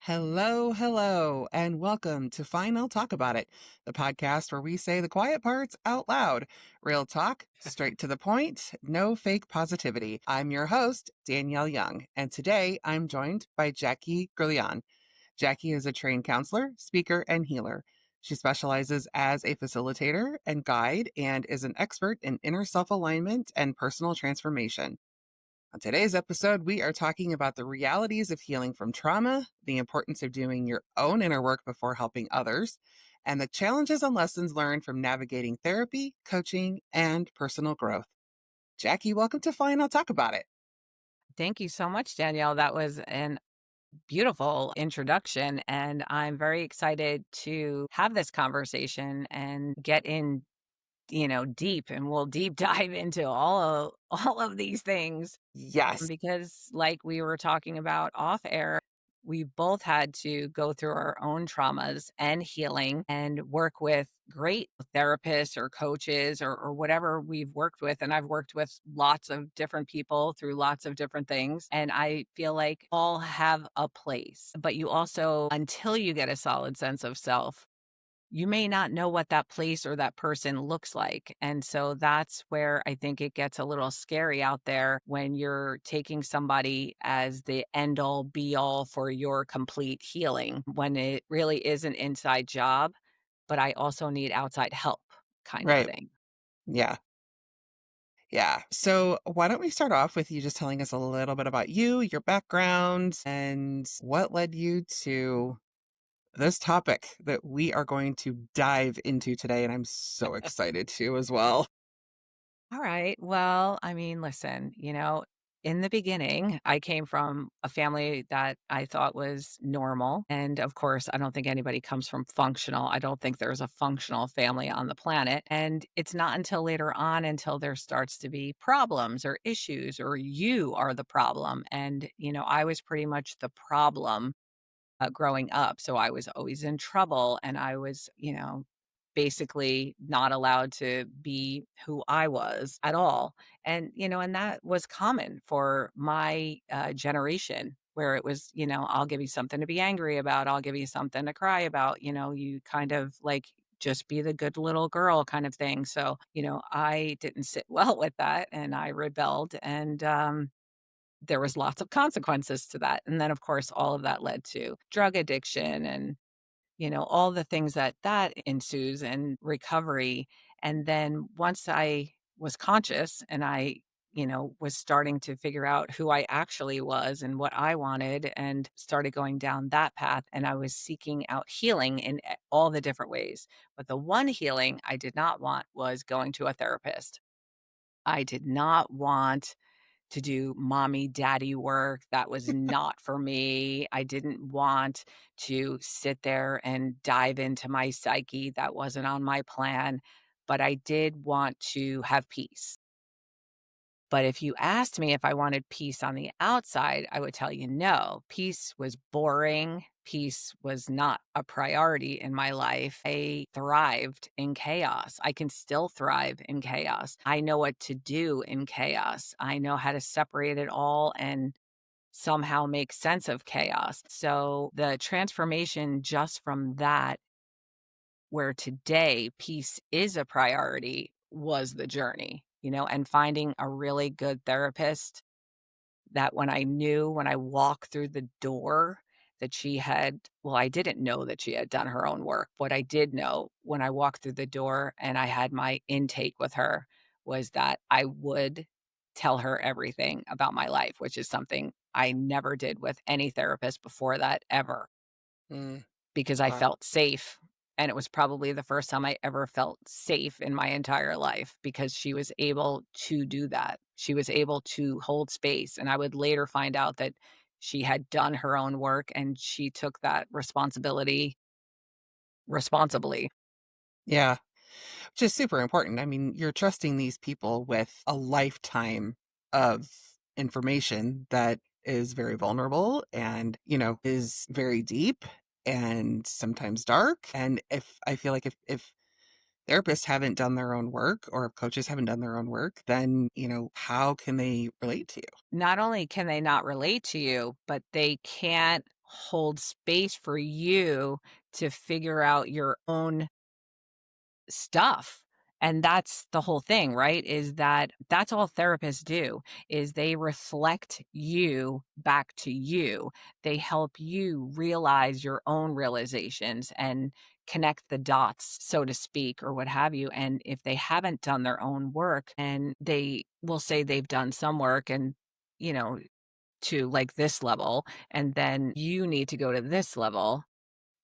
Hello, hello, and welcome to Fine, I'll Talk About It, the podcast where we say the quiet parts out loud. Real talk, straight to the point, no fake positivity. I'm your host, Danielle Young, and today I'm joined by Jacquie Grillon. Jacquie is a trained counselor, speaker, and healer. She specializes as a facilitator and guide and is an expert in inner self alignment and personal transformation. On today's episode, we are talking about the realities of healing from trauma, the importance of doing your own inner work before helping others, and the challenges and lessons learned from navigating therapy, coaching, and personal growth. Jacquie, welcome to Fine. I'll talk about it. Thank you so much, Danielle. That was an beautiful introduction, and I'm very excited to have this conversation and get in, deep, and we'll deep dive into all of these things Yes. because like we were talking about off air, we both had to go through our own traumas and healing and work with great therapists or coaches or whatever we've worked with. And I've worked with lots of different people through lots of different things. And I feel like all have a place, but you also, until you get a solid sense of self, you may not know what that place or that person looks like. And so that's where I think it gets a little scary out there when you're taking somebody as the end all be all for your complete healing when it really is an inside job, but I also need outside help kind of Right. thing. Yeah. Yeah. So, why don't we start off with you just telling us a little bit about you, your background, and what led you to this topic that we are going to dive into today? And I'm so excited to as well. All right. Well, I mean, listen, in the beginning, I came from a family that I thought was normal. And of course, I don't think anybody comes from functional. I don't think there's a functional family on the planet. And it's not until later on, until there starts to be problems or issues, or you are the problem. And, I was pretty much the problem growing up. So I was always in trouble and I was, basically not allowed to be who I was at all. And that was common for my generation where it was, I'll give you something to be angry about. I'll give you something to cry about. You kind of like, just be the good little girl kind of thing. So, I didn't sit well with that and I rebelled. And there was lots of consequences to that, and then, of course, all of that led to drug addiction and, all the things that ensues and recovery, and then once I was conscious and I, was starting to figure out who I actually was and what I wanted and started going down that path, and I was seeking out healing in all the different ways, but the one healing I did not want was going to a therapist. I did not want to do mommy daddy work. That was not for me. I didn't want to sit there and dive into my psyche. That wasn't on my plan, but I did want to have peace. But if you asked me if I wanted peace on the outside, I would tell you no. Peace was boring. Peace was not a priority in my life. I thrived in chaos. I can still thrive in chaos. I know what to do in chaos. I know how to separate it all and somehow make sense of chaos. So the transformation just from that, where today peace is a priority, was the journey, and finding a really good therapist that when I walked through the door that she had, well, I didn't know that she had done her own work. What I did know when I walked through the door and I had my intake with her was that I would tell her everything about my life, which is something I never did with any therapist before that ever, Mm, because I wow. felt safe, and it was probably the first time I ever felt safe in my entire life because she was able to do that. She was able to hold space, and I would later find out that she had done her own work and she took that responsibility responsibly. Yeah. Which is super important. I mean, you're trusting these people with a lifetime of information that is very vulnerable and, is very deep and sometimes dark. And if I feel like if therapists haven't done their own work or if coaches haven't done their own work, then, how can they relate to you? Not only can they not relate to you, but they can't hold space for you to figure out your own stuff. And that's the whole thing, right? Is that that's all therapists do is they reflect you back to you. They help you realize your own realizations and connect the dots, so to speak, or what have you. And if they haven't done their own work and they will say they've done some work and, you know, to like this level, and then you need to go to this level,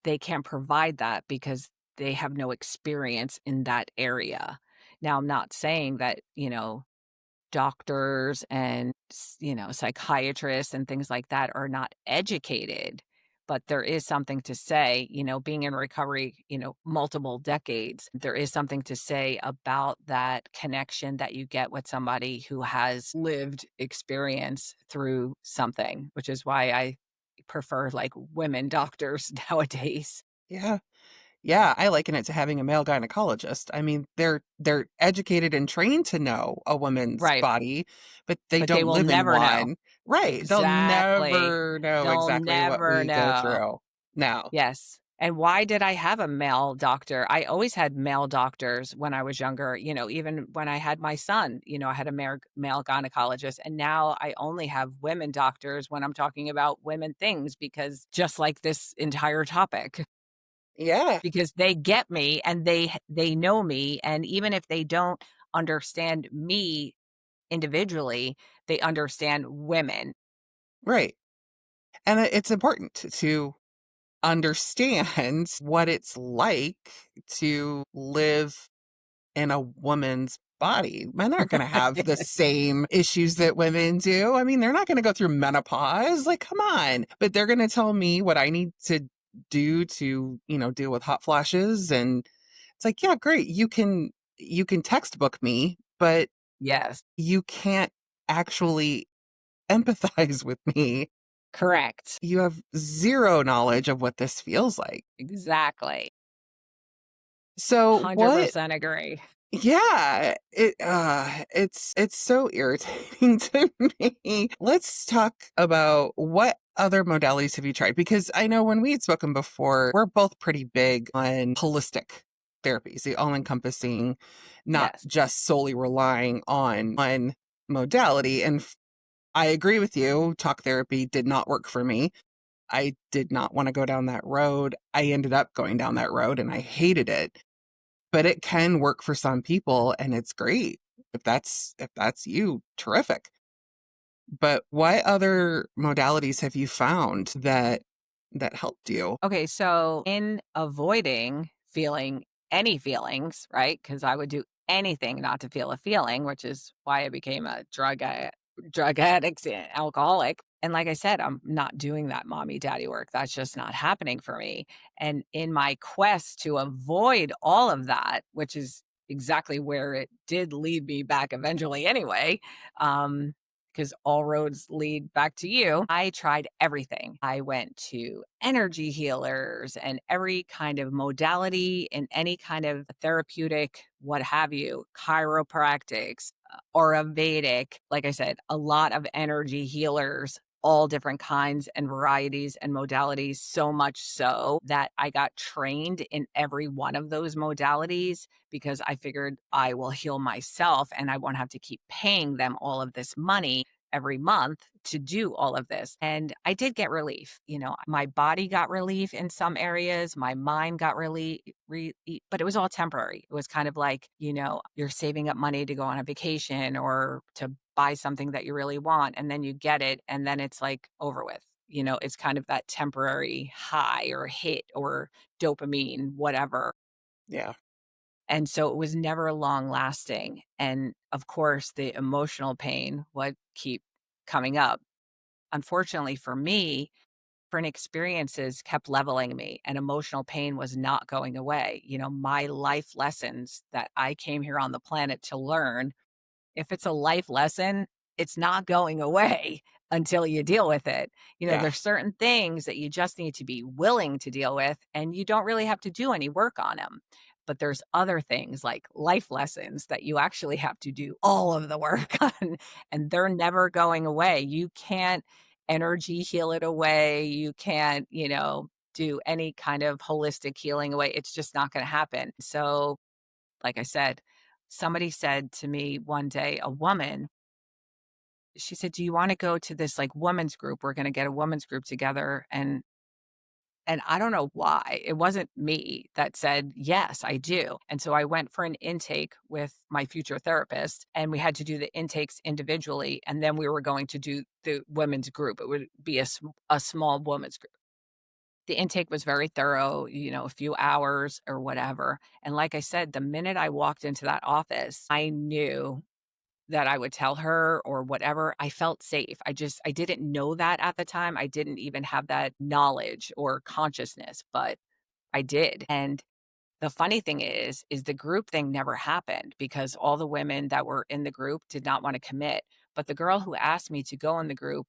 they can't provide that because they have no experience in that area. Now, I'm not saying that, doctors and, psychiatrists and things like that are not educated, but there is something to say, being in recovery, multiple decades, there is something to say about that connection that you get with somebody who has lived experience through something, which is why I prefer like women doctors nowadays. Yeah. Yeah, I liken it to having a male gynecologist. I mean, they're educated and trained to know a woman's Right, body, but they but they don't will live in never know. one. Right. They'll Exactly. never know They'll exactly what never we go know. through. No. Yes. And why did I have a male doctor? I always had male doctors when I was younger, even when I had my son, I had a male gynecologist. And now I only have women doctors when I'm talking about women things because just like this entire topic, Yeah. because they get me and they know me. And even if they don't understand me individually, they understand women. Right. And it's important to understand what it's like to live in a woman's body. Men aren't going to have the same issues that women do. I mean, they're not going to go through menopause. Like, come on. But they're going to tell me what I need to do to, deal with hot flashes. And it's like, yeah, great. You can textbook me, but Yes, you can't actually empathize with me. correct. You have zero knowledge of what this feels like. Exactly. So what 100% agree. Yeah, it's so irritating to me. Let's talk about what other modalities have you tried? Because I know when we had spoken before, we're both pretty big on holistic therapies, the all-encompassing, not Yes. just solely relying on one modality. And I agree with you, talk therapy did not work for me. I did not want to go down that road. I ended up going down that road and I hated it, but it can work for some people and it's great. If that's you, terrific. But what other modalities have you found that helped you? Okay, so in avoiding feeling any feelings, right? Because I would do anything not to feel a feeling, which is why I became a drug addict and alcoholic. And like I said, I'm not doing that mommy daddy work. That's just not happening for me. And in my quest to avoid all of that, which is exactly where it did lead me back eventually anyway, um, because all roads lead back to you. I tried everything. I went to energy healers and every kind of modality and any kind of therapeutic, what have you, chiropractics, Ayurvedic, like I said, a lot of energy healers, all different kinds and varieties and modalities, so much so that I got trained in every one of those modalities because I figured I will heal myself and I won't have to keep paying them all of this money every month to do all of this. And I did get relief. My body got relief in some areas, my mind got relief, but it was all temporary. It was kind of like, you're saving up money to go on a vacation or to buy something that you really want, and then you get it, and then it's like over with. It's kind of that temporary high or hit or dopamine, whatever. Yeah. And so it was never long lasting. And of course, the emotional pain would keep coming up. Unfortunately for me, different experiences kept leveling me and emotional pain was not going away. My life lessons that I came here on the planet to learn, if it's a life lesson, it's not going away until you deal with it. Yeah. There's certain things that you just need to be willing to deal with, and you don't really have to do any work on them. But there's other things like life lessons that you actually have to do all of the work on, and they're never going away. You can't energy heal it away. You can't, do any kind of holistic healing away. It's just not going to happen. So, like I said, somebody said to me one day, a woman, she said, "Do you want to go to this like women's group? We're going to get a women's group together." And I don't know why. It wasn't me that said, "Yes, I do." And so I went for an intake with my future therapist, and we had to do the intakes individually, and then we were going to do the women's group. It would be a small women's group. The intake was very thorough, a few hours or whatever. And like I said, the minute I walked into that office, I knew that I would tell her or whatever. I felt safe. I didn't know that at the time. I didn't even have that knowledge or consciousness, but I did. And the funny thing is the group thing never happened because all the women that were in the group did not want to commit. But the girl who asked me to go in the group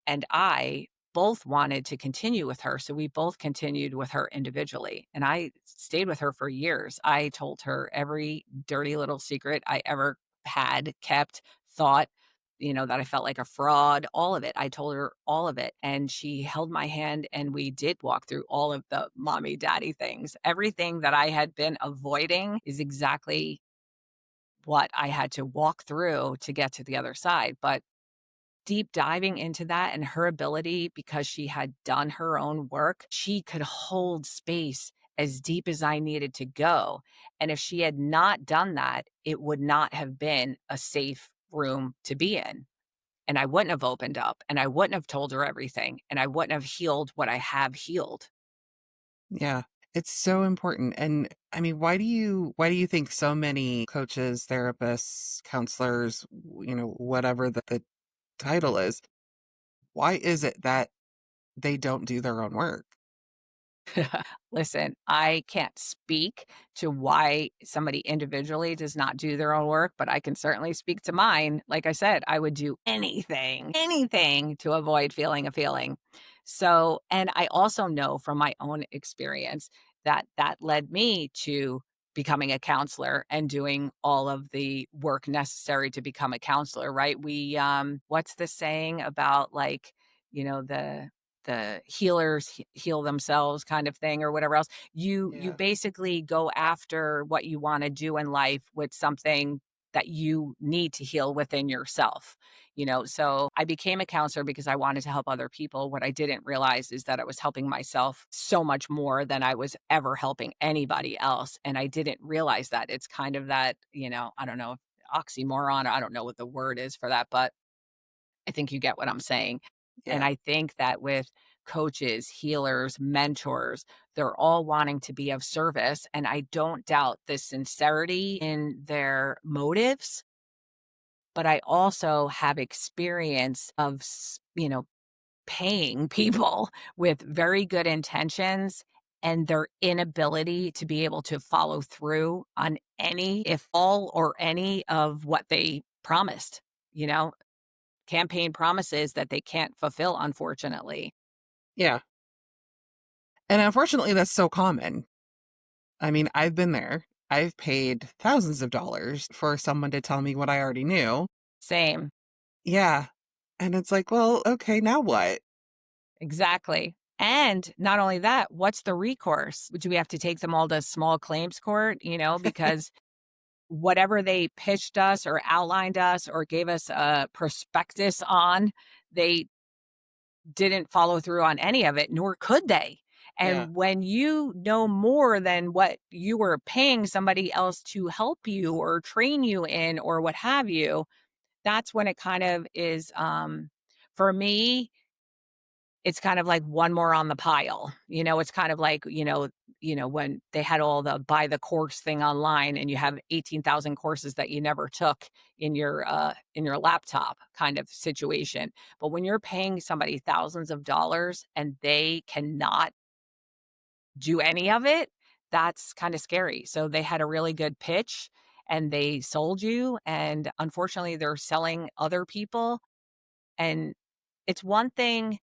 and I both wanted to continue with her, so we both continued with her individually, and I stayed with her for years. I told her every dirty little secret I ever had, kept, thought, that I felt like a fraud, all of it. I told her all of it, and she held my hand, and we did walk through all of the mommy daddy things. Everything that I had been avoiding is exactly what I had to walk through to get to the other side, but deep diving into that and her ability because she had done her own work, she could hold space as deep as I needed to go. And if she had not done that, it would not have been a safe room to be in. And I wouldn't have opened up and I wouldn't have told her everything and I wouldn't have healed what I have healed. Yeah. It's so important. And I mean, why do you think so many coaches, therapists, counselors, whatever the title is, why is it that they don't do their own work? Listen, I can't speak to why somebody individually does not do their own work, but I can certainly speak to mine. Like I said, I would do anything, anything to avoid feeling a feeling. So, and I also know from my own experience that that led me to becoming a counselor and doing all of the work necessary to become a counselor, right? What's the saying about like, the healers heal themselves kind of thing or whatever else. You Yeah. basically go after what you wanna do in life with something that you need to heal within yourself, So I became a counselor because I wanted to help other people. What I didn't realize is that I was helping myself so much more than I was ever helping anybody else, and I didn't realize that. It's kind of that, I don't know, oxymoron, I don't know what the word is for that, but I think you get what I'm saying. And Yeah. I think that with coaches, healers, mentors, they're all wanting to be of service. And I don't doubt the sincerity in their motives, but I also have experience of, paying people with very good intentions and their inability to be able to follow through on any, if all or any of what they promised. You know, campaign promises that they can't fulfill, unfortunately. Yeah. And unfortunately, that's so common. I mean, I've been there. I've paid thousands of dollars for someone to tell me what I already knew. Same. Yeah. And it's like, well, okay, now what? Exactly. And not only that, what's the recourse? Do we have to take them all to small claims court? Because whatever they pitched us or outlined us or gave us a prospectus on, they didn't follow through on any of it, nor could they. Yeah. And when you know more than what you were paying somebody else to help you or train you in or what have you, that's when it kind of is, for me, it's kind of like one more on the pile. It's kind of like, when they had all the buy the course thing online and you have 18,000 courses that you never took in your laptop kind of situation. But when you're paying somebody thousands of dollars and they cannot do any of it, that's kind of scary. So they had a really good pitch and they sold you, and unfortunately they're selling other people. And it's one thing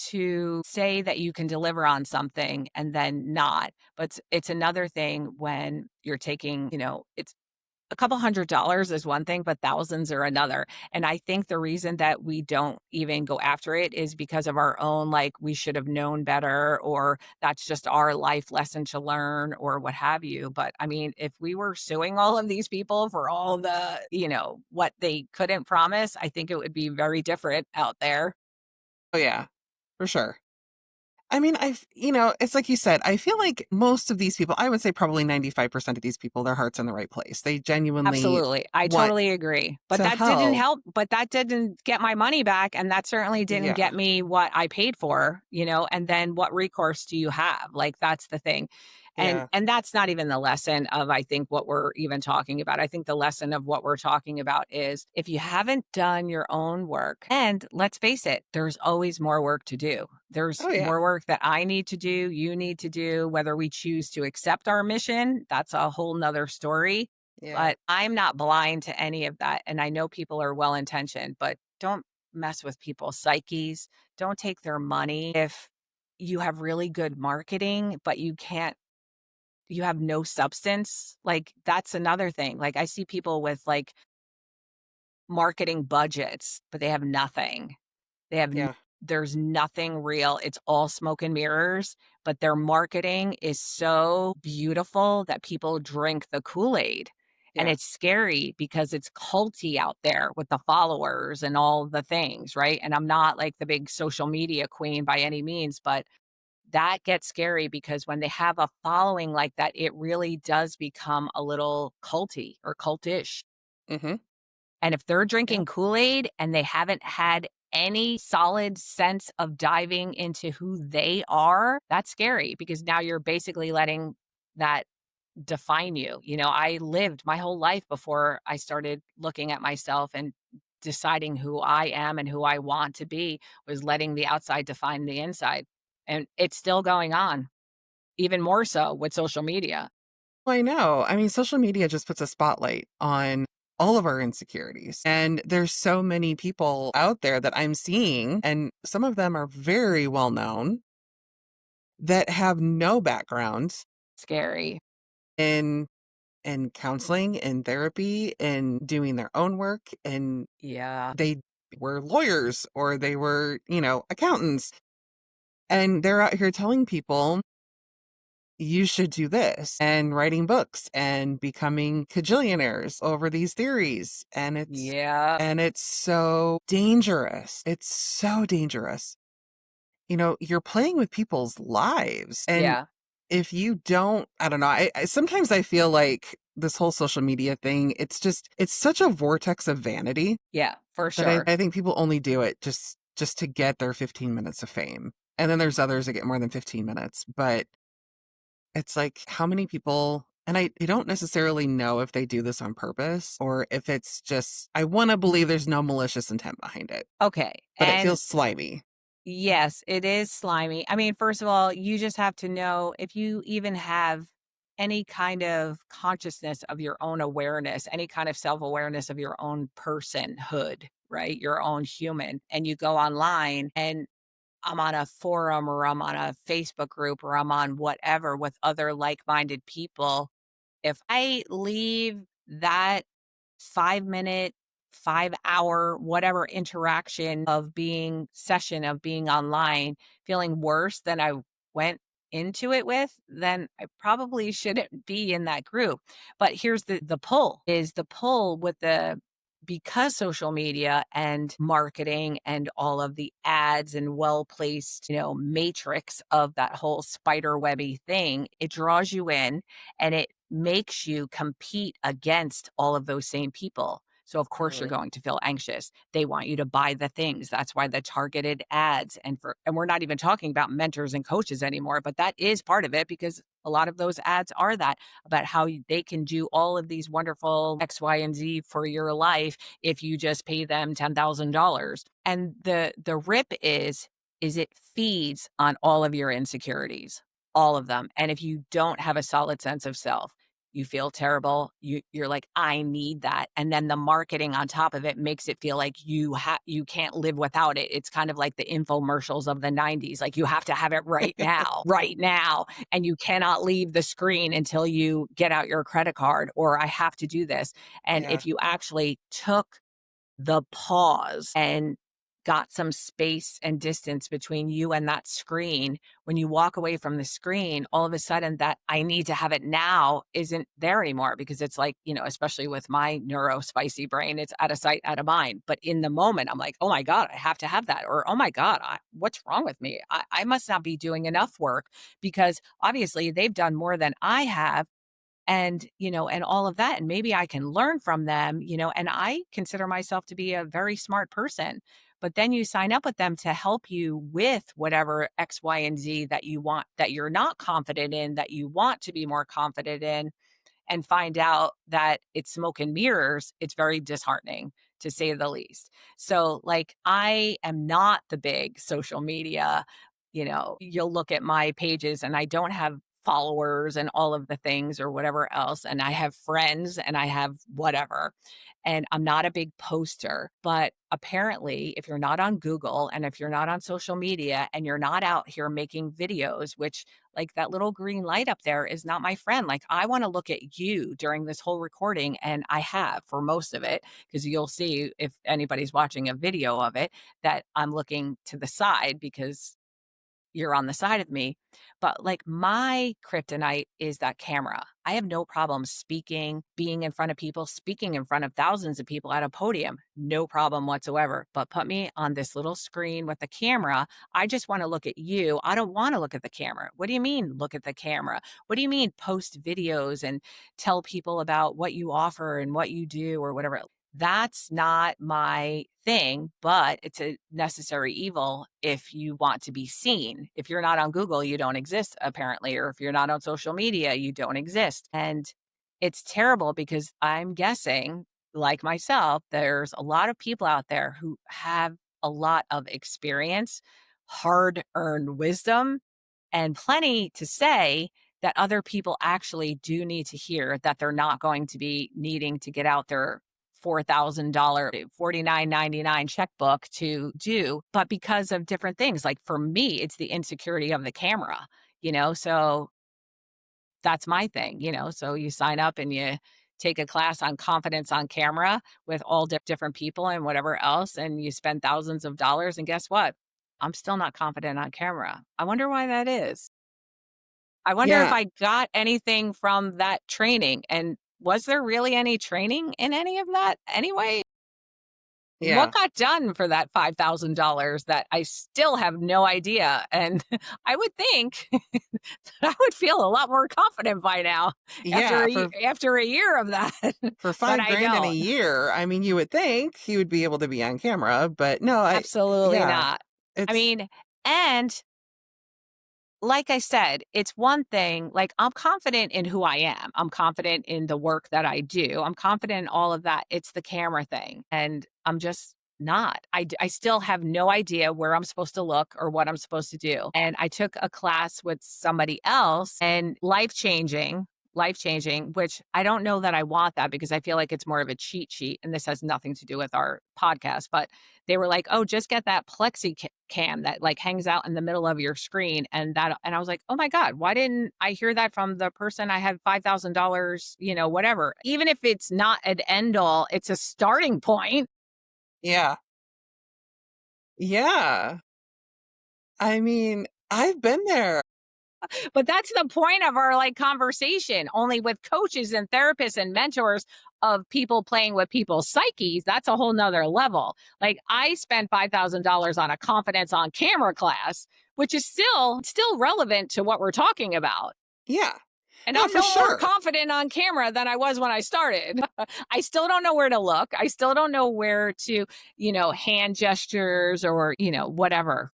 to say that you can deliver on something and then not, but it's another thing when you're taking, it's a couple $100 is one thing, but thousands are another. And I think the reason that we don't even go after it is because of our own, like, we should have known better, or that's just our life lesson to learn, or what have you. But I mean, if we were suing all of these people for all the, what they couldn't promise, I think it would be very different out there. Oh, yeah, for sure. I mean, it's like you said, I feel like most of these people, I would say probably 95% of these people, their heart's in the right place. They genuinely Absolutely. I want totally agree. But to that didn't help. help, but that didn't get my money back, and that certainly didn't Yeah. get me what I paid for, and then what recourse do you have? Like, that's the thing. And Yeah. and that's not even the lesson of, I think, what we're even talking about. I think the lesson of what we're talking about is, if you haven't done your own work, and let's face it, there's always more work to do. There's Oh, yeah. more work that I need to do, you need to do, whether we choose to accept our mission, that's a whole nother story. Yeah. But I'm not blind to any of that, and I know people are well-intentioned, but don't mess with people's psyches. Don't take their money. If you have really good marketing, but you have no substance, like, that's another thing. Like, I see people with, like, marketing budgets, but they have nothing. They have n Yeah. There's nothing real, it's all smoke and mirrors, but their marketing is so beautiful that people drink the Kool-Aid, and Yeah. it's scary because it's culty out there with the followers and all the things, right? And I'm not, like, the big social media queen by any means, but that gets scary because when they have a following like that, it really does become a little culty or cultish. Mhm. And if they're Yep. drinking Kool-Aid and they haven't had any solid sense of diving into who they are, that's scary because now you're basically letting that define you. I lived my whole life before I started looking at myself and deciding who I am and who I want to be, was letting the outside define the inside. And it's still going on, even more so with social media. I know. I mean, social media just puts a spotlight on all of our insecurities. And there's so many people out there that I'm seeing, and some of them are very well known that have no background Scary. in counseling and therapy and doing their own work, and Yeah. they were lawyers or they were, accountants, and they're out here telling people you should do this and writing books and becoming cajillionaires over these theories, and Yeah. it's so dangerous. It's so dangerous. You're playing with people's lives, and Yeah. if you don't, I don't know, I sometimes I feel like this whole social media thing, it's such a vortex of vanity Yeah, for that sure. I think people only do it just to get their 15 minutes of fame. And then there's others that get more than 15 minutes, but it's like, how many people, and I don't necessarily know if they do this on purpose or if it's just, I want to believe there's no malicious intent behind it, Okay, but it and feels slimy. yes, it is slimy. I mean, first of all, you just have to know if you even have any kind of consciousness of your own awareness, any kind of self-awareness of your own personhood, right? Your own human, and you go online, and I'm on a forum or I'm on a Facebook group or I'm on whatever with other like-minded people. If I leave that 5 minute, 5 hour, whatever interaction of being session of being online, feeling worse than I went into it with, then I probably shouldn't be in that group. But here's the pull with the because social media and marketing and all of the ads and well placed, matrix of that whole spider webby thing, it draws you in and it makes you compete against all of those same people. So of course you're Mhm. going to feel anxious. They want you to buy the things. That's why the targeted ads, and we're not even talking about mentors and coaches anymore, but that is part of it because a lot of those ads are that about how they can do all of these wonderful X, Y, and Z for your life if you just pay them $10,000. And the rip is it feeds on all of your insecurities, all of them. And if you don't have a solid sense of self, you feel terrible, you're like, "I need that," and then the marketing on top of it makes it feel like you can't live without it. It's kind of like the infomercials of the '90s, like, "You have to have it right now, and you cannot leave the screen until you get out your credit card," or, "I have to do this," and Yeah. if you actually took the pause and got some space and distance between you and that screen, when you walk away from the screen, all of a sudden that I need to have it now isn't there anymore because it's like, especially with my neuro spicy brain, it's out of sight, out of mind. But in the moment, I'm like, oh my God, I have to have that. Or, oh my God, what's wrong with me? I must not be doing enough work because obviously they've done more than I have and all of that, and maybe I can learn from them, and I consider myself to be a very smart person. But then you sign up with them to help you with whatever X, Y, and Z that you want, that you're not confident in, that you want to be more confident in, and find out that it's smoke and mirrors, it's very disheartening to say the least. So, like, I am not the big social media, you'll look at my pages and I don't have followers and all of the things or whatever else. And I have friends and I have whatever. And I'm not a big poster, but apparently, if you're not on Google and if you're not on social media and you're not out here making videos, which like that little green light up there is not my friend. Like, I want to look at you during this whole recording. And I have for most of it, because you'll see if anybody's watching a video of it that I'm looking to the side because you're on the side of me. But like my kryptonite is that camera. I have no problem speaking, being in front of people, speaking in front of thousands of people at a podium. No problem whatsoever. But put me on this little screen with the camera. I just want to look at you. I don't want to look at the camera. What do you mean, look at the camera? What do you mean, post videos and tell people about what you offer and what you do or whatever? That's not my thing, but it's a necessary evil if you want to be seen. If you're not on Google, you don't exist, apparently, or if you're not on social media, you don't exist. And it's terrible because I'm guessing, like myself, there's a lot of people out there who have a lot of experience, hard earned wisdom, and plenty to say that other people actually do need to hear that they're not going to be needing to get out their $4,000, 49.99 checkbook to do, but because of different things. Like for me, it's the insecurity of the camera, so that's my thing. So you sign up and you take a class on confidence on camera with all different people and whatever else, and you spend thousands of dollars. And guess what? I'm still not confident on camera. I wonder why that is. I wonder if Yeah. I got anything from that training, and was there really any training in any of that anyway? What Yeah. got done for that $5,000 that I still have no idea? And I would think that I would feel a lot more confident by now Yeah. after a year of that, For but five I grand in a don't. year, I mean, you would think he would be able to be on camera, but no, Absolutely yeah, not. I it's, mean, and like I said, it's one thing, like, I'm confident in who I am. I'm confident in the work that I do. I'm confident in all of that. It's the camera thing, and I'm just not. I still have no idea where I'm supposed to look or what I'm supposed to do. And I took a class with somebody else and life changing, which I don't know that I want that because I feel like it's more of a cheat sheet. And this has nothing to do with our podcast, but they were like, "Oh, just get that plexi cam that like hangs out in the middle of your screen." And I was like, "Oh my God, why didn't I hear that from the person I had $5,000, whatever." Even if it's not an end all, it's a starting point. yeah, yeah. I mean, I've been there. But that's the point of our like conversation. Only with coaches and therapists and mentors of people playing with people's psyches, that's a whole nother level. Like I spent $5,000 on a confidence on camera class, which is still relevant to what we're talking about. Yeah. And No, I'm for no more sure. confident on camera than I was when I started. I still don't know where to look. I still don't know where to, hand gestures or, whatever,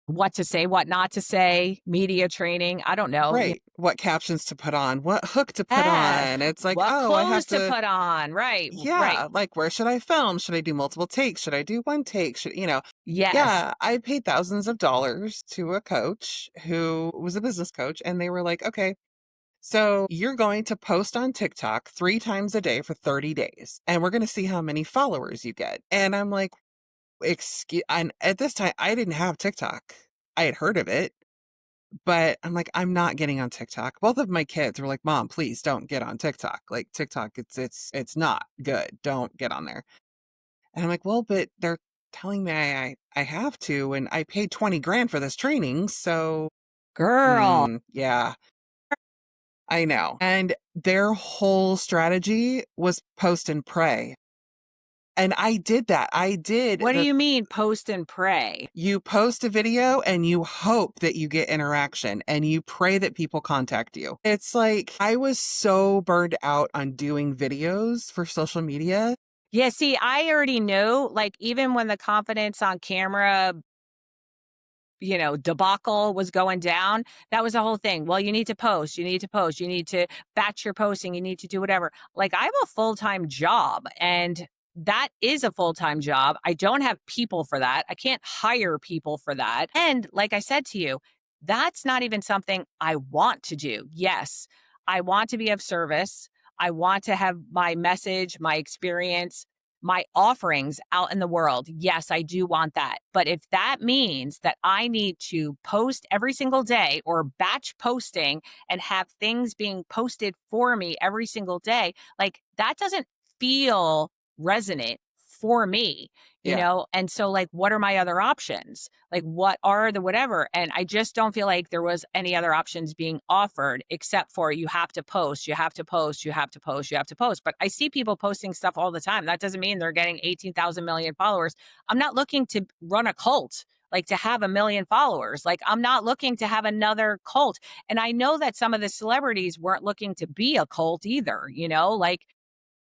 what to say, what not to say, media training. I don't know. Right. What captions to put on, what hook to put Yeah. on. It's like, What oh, I have clothes to to, put on. Right. Right. yeah, like where should I film? Should I do multiple takes? Should I do one take? Yes. Yeah, I paid thousands of dollars to a coach who was a business coach, and they were like, okay, So you're going to post on TikTok 3 times a day for 30 days, and we're going to see how many followers you get. And I'm like, excuse, and at this time, I didn't have TikTok. I had heard of it, but I'm like, I'm not getting on TikTok. Both of my kids were like, Mom, please don't get on TikTok. Like TikTok, it's not good. Don't get on there. And I'm like, well, but they're telling me I have to, and I paid 20 grand for this training. So, Girl, yeah, I know. And their whole strategy was post and pray. And I did that. I did what do the you mean post and pray? You post a video and you hope that you get interaction and you pray that people contact you. It's like I was so burned out on doing videos for social media. Yeah, see, I already know, like, even when the confidence on camera, debacle was going down, that was the whole thing. Well, you need to post, you need to post, you need to batch your posting, you need to do whatever. Like, I have a full-time job, and that is a full-time job. I don't have people for that. I can't hire people for that. And like I said to you, that's not even something I want to do. Yes, I want to be of service. I want to have my message, my experience, my offerings out in the world. Yes, I do want that. But if that means that I need to post every single day or batch posting and have things being posted for me every single day, like that doesn't feel resonant for me, Yeah, And so, like, what are my other options? Like, what are the whatever? And I just don't feel like there was any other options being offered except for you have to post, you have to post, you have to post, you have to post. But I see people posting stuff all the time. That doesn't mean they're getting 18,000 million followers. I'm not looking to run a cult. Like to have a million followers. Like, I'm not looking to have another cult. And I know that some of the celebrities weren't looking to be a cult either, like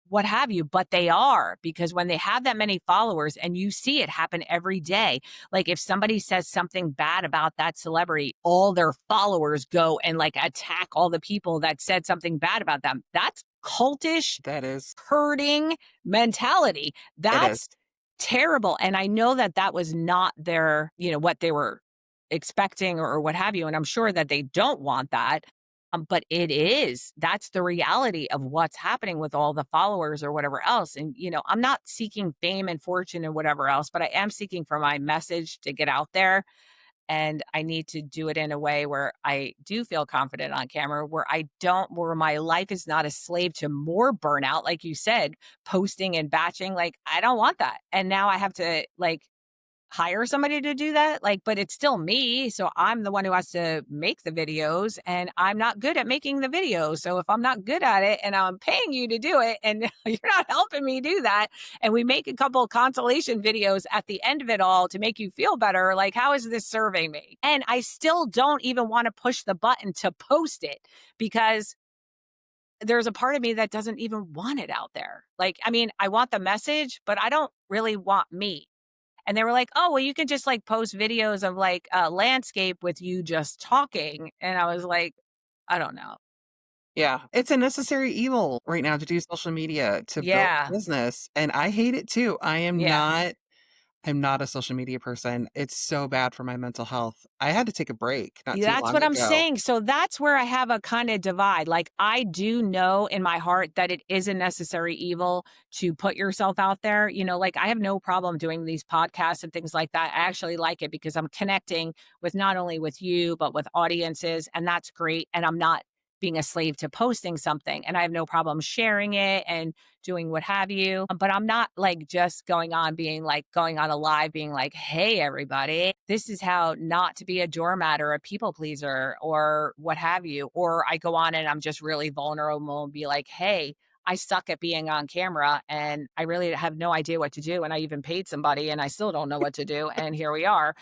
what have you, but they are because when they have that many followers and you see it happen every day, like if somebody says something bad about that celebrity, all their followers go and like attack all the people that said something bad about them. That's cultish, that is. hurting mentality. It is. That's terrible. And I know that that was not their, what they were expecting or what have you. And I'm sure that they don't want that. But it is. That's the reality of what's happening with all the followers or whatever else. And, I'm not seeking fame and fortune and whatever else, but I am seeking for my message to get out there. And I need to do it in a way where I do feel confident on camera, where my life is not a slave to more burnout, like you said, posting and batching. Like, I don't want that. And now I have to like hire somebody to do that, like, but it's still me, so I'm the one who has to make the videos, and I'm not good at making the videos, so if I'm not good at it and I'm paying you to do it and you're not helping me do that, and we make a couple consolation videos at the end of it all to make you feel better, like, how is this serving me? And I still don't even wanna push the button to post it because there's a part of me that doesn't even want it out there. Like, I mean, I want the message, but I don't really want me. And they were like, "Oh, well, you can just, like, post videos of, like, a landscape with you just talking." And I was like, "I don't know." Yeah. It's a necessary evil right now to do social media to build Yeah, business. And I hate it too. yeah. I'm not a social media person. It's so bad for my mental health. I had to take a break not Yeah, too that's long what I'm ago. saying. So that's where I have a kinda divide. Like, I do know in my heart that it is a necessary evil to put yourself out there. Like, I have no problem doing these podcasts and things like that. I actually like it because I'm connecting with not only with you, but with audiences, and that's great, and I'm not being a slave to posting something, and I have no problem sharing it and doing what have you. But I'm not like just going on a live being like, hey, everybody, this is how not to be a doormat or a people pleaser or what have you. Or I go on and I'm just really vulnerable and be like, hey, I suck at being on camera and I really have no idea what to do. And I even paid somebody and I still don't know what to do. And here we are,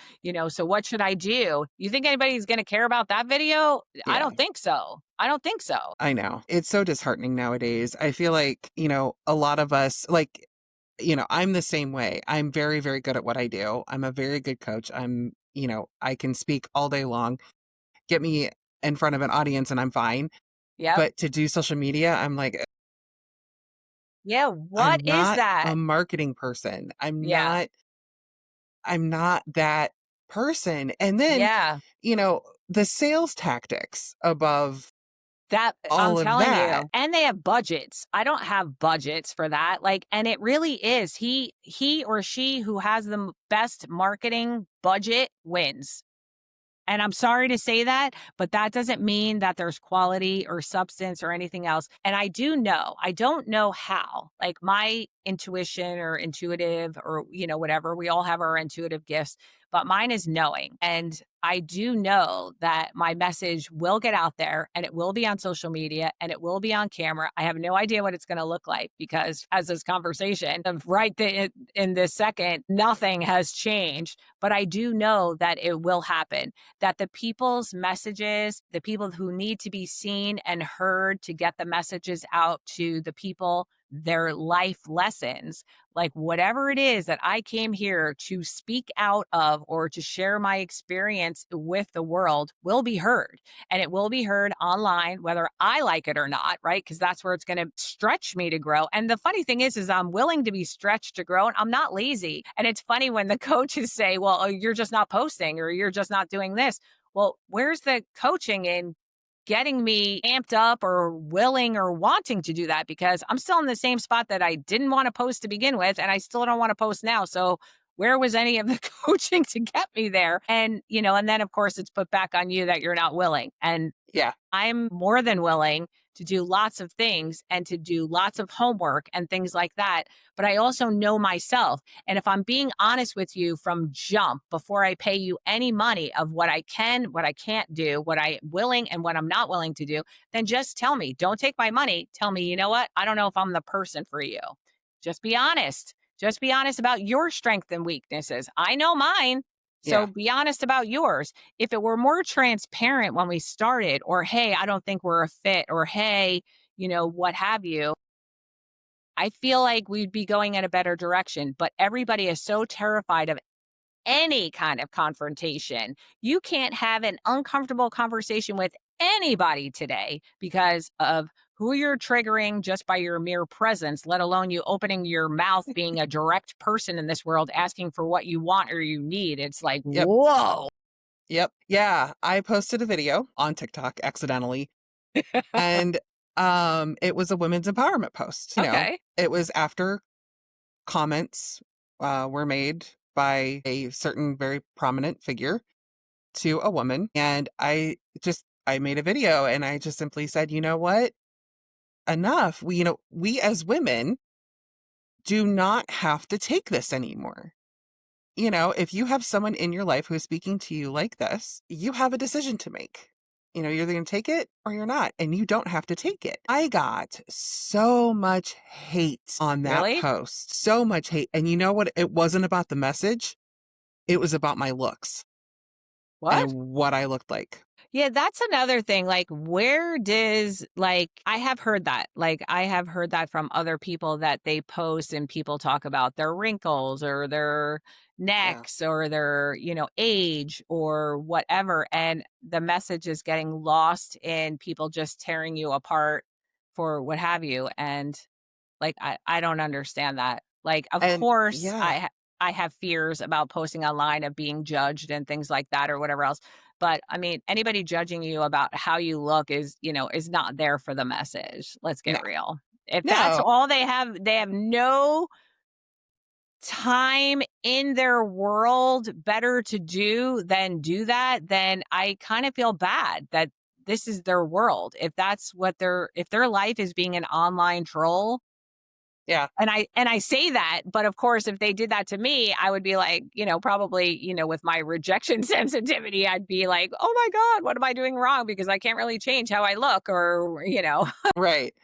so what should I do? You think anybody's going to care about that video? I Yeah. don't think so. I don't think so. I know. It's so disheartening nowadays. I feel like, a lot of us, like, I'm the same way. I'm very, very good at what I do. I'm a very good coach. I can speak all day long. Get me in front of an audience and I'm fine. Yep. But to do social media, I'm like, Yeah. What I'm is not a that? marketing person. Yeah. I'm not that person. And then, Yeah. the sales tactics above That I'm all of telling that. you, and they have budgets. I don't have budgets for that, like, and it really is he or she who has the best marketing budget wins. And I'm sorry to say that, but that doesn't mean that there's quality or substance or anything else. And I don't know how. Like my intuition or intuitive or, whatever, we all have our intuitive gifts, but mine is knowing. And I do know that my message will get out there and it will be on social media and it will be on camera. I have no idea what it's going to look like because as this conversation of in this second, nothing has changed, but I do know that it will happen, that the people's messages, the people who need to be seen and heard to get the messages out to the people, their life lessons, like whatever it is that I came here to speak out of or to share my experience with the world will be heard. And it will be heard online, whether I like it or not, right? Because that's where it's going to stretch me to grow. And the funny thing is I'm willing to be stretched to grow and I'm not lazy. And it's funny when the coaches say, well, oh, you're just not posting or you're just not doing this. Well, where's the coaching in getting me amped up or willing or wanting to do that? Because I'm still in the same spot that I didn't want to post to begin with, and I still don't want to post now. So where was any of the coaching to get me there? And, and then of course it's put back on you that you're not willing. And Yeah. I'm more than willing to do lots of things and to do lots of homework and things like that. But I also know myself. And if I'm being honest with you from jump before I pay you any money of what I can, what I can't do, what I'm willing and what I'm not willing to do, then just tell me. Don't take my money. Tell me, you know what? I don't know if I'm the person for you. Just be honest. Just be honest about your strengths and weaknesses. I know mine. So Yeah. be honest about yours. If it were more transparent when we started, or hey, I don't think we're a fit, or hey, what have you, I feel like we'd be going in a better direction. But everybody is so terrified of any kind of confrontation. You can't have an uncomfortable conversation with anybody today because of who you're triggering just by your mere presence, let alone you opening your mouth, being a direct person in this world, asking for what you want or you need. It's like, Yep. whoa. Yep. Yeah. I posted a video on TikTok accidentally, and it was a women's empowerment post. Okay. It was after comments were made by a certain very prominent figure to a woman, and I made a video and I just simply said, you know what? Enough. We as women do not have to take this anymore. If you have someone in your life who is speaking to you like this, you have a decision to make. You're either going to take it or you're not, and you don't have to take it. I got so much hate on that Really? post, so much hate. And you know what? It wasn't about the message. It was about my looks What? and what I looked like. Yeah, that's another thing. Like, where does, like, I have heard that. Like, I have heard that from other people that they post and people talk about their wrinkles or their Yeah. necks or their, age or whatever. And the message is getting lost in people just tearing you apart for what have you. And like, I don't understand that. Like, of And course, yeah, I have fears about posting online of being judged and things like that or whatever else. But I mean, anybody judging you about how you look is not there for the message. Let's no, get real. If that's no, all they have no time in their world better to do than do that, then I kind of feel bad that this is their world. If that's what if their life is being an online troll, yeah, and I say that, but of course, if they did that to me, I would be like, probably, with my rejection sensitivity, I'd be like, "Oh my god, what am I doing wrong? Because I can't really change how I look," or. right.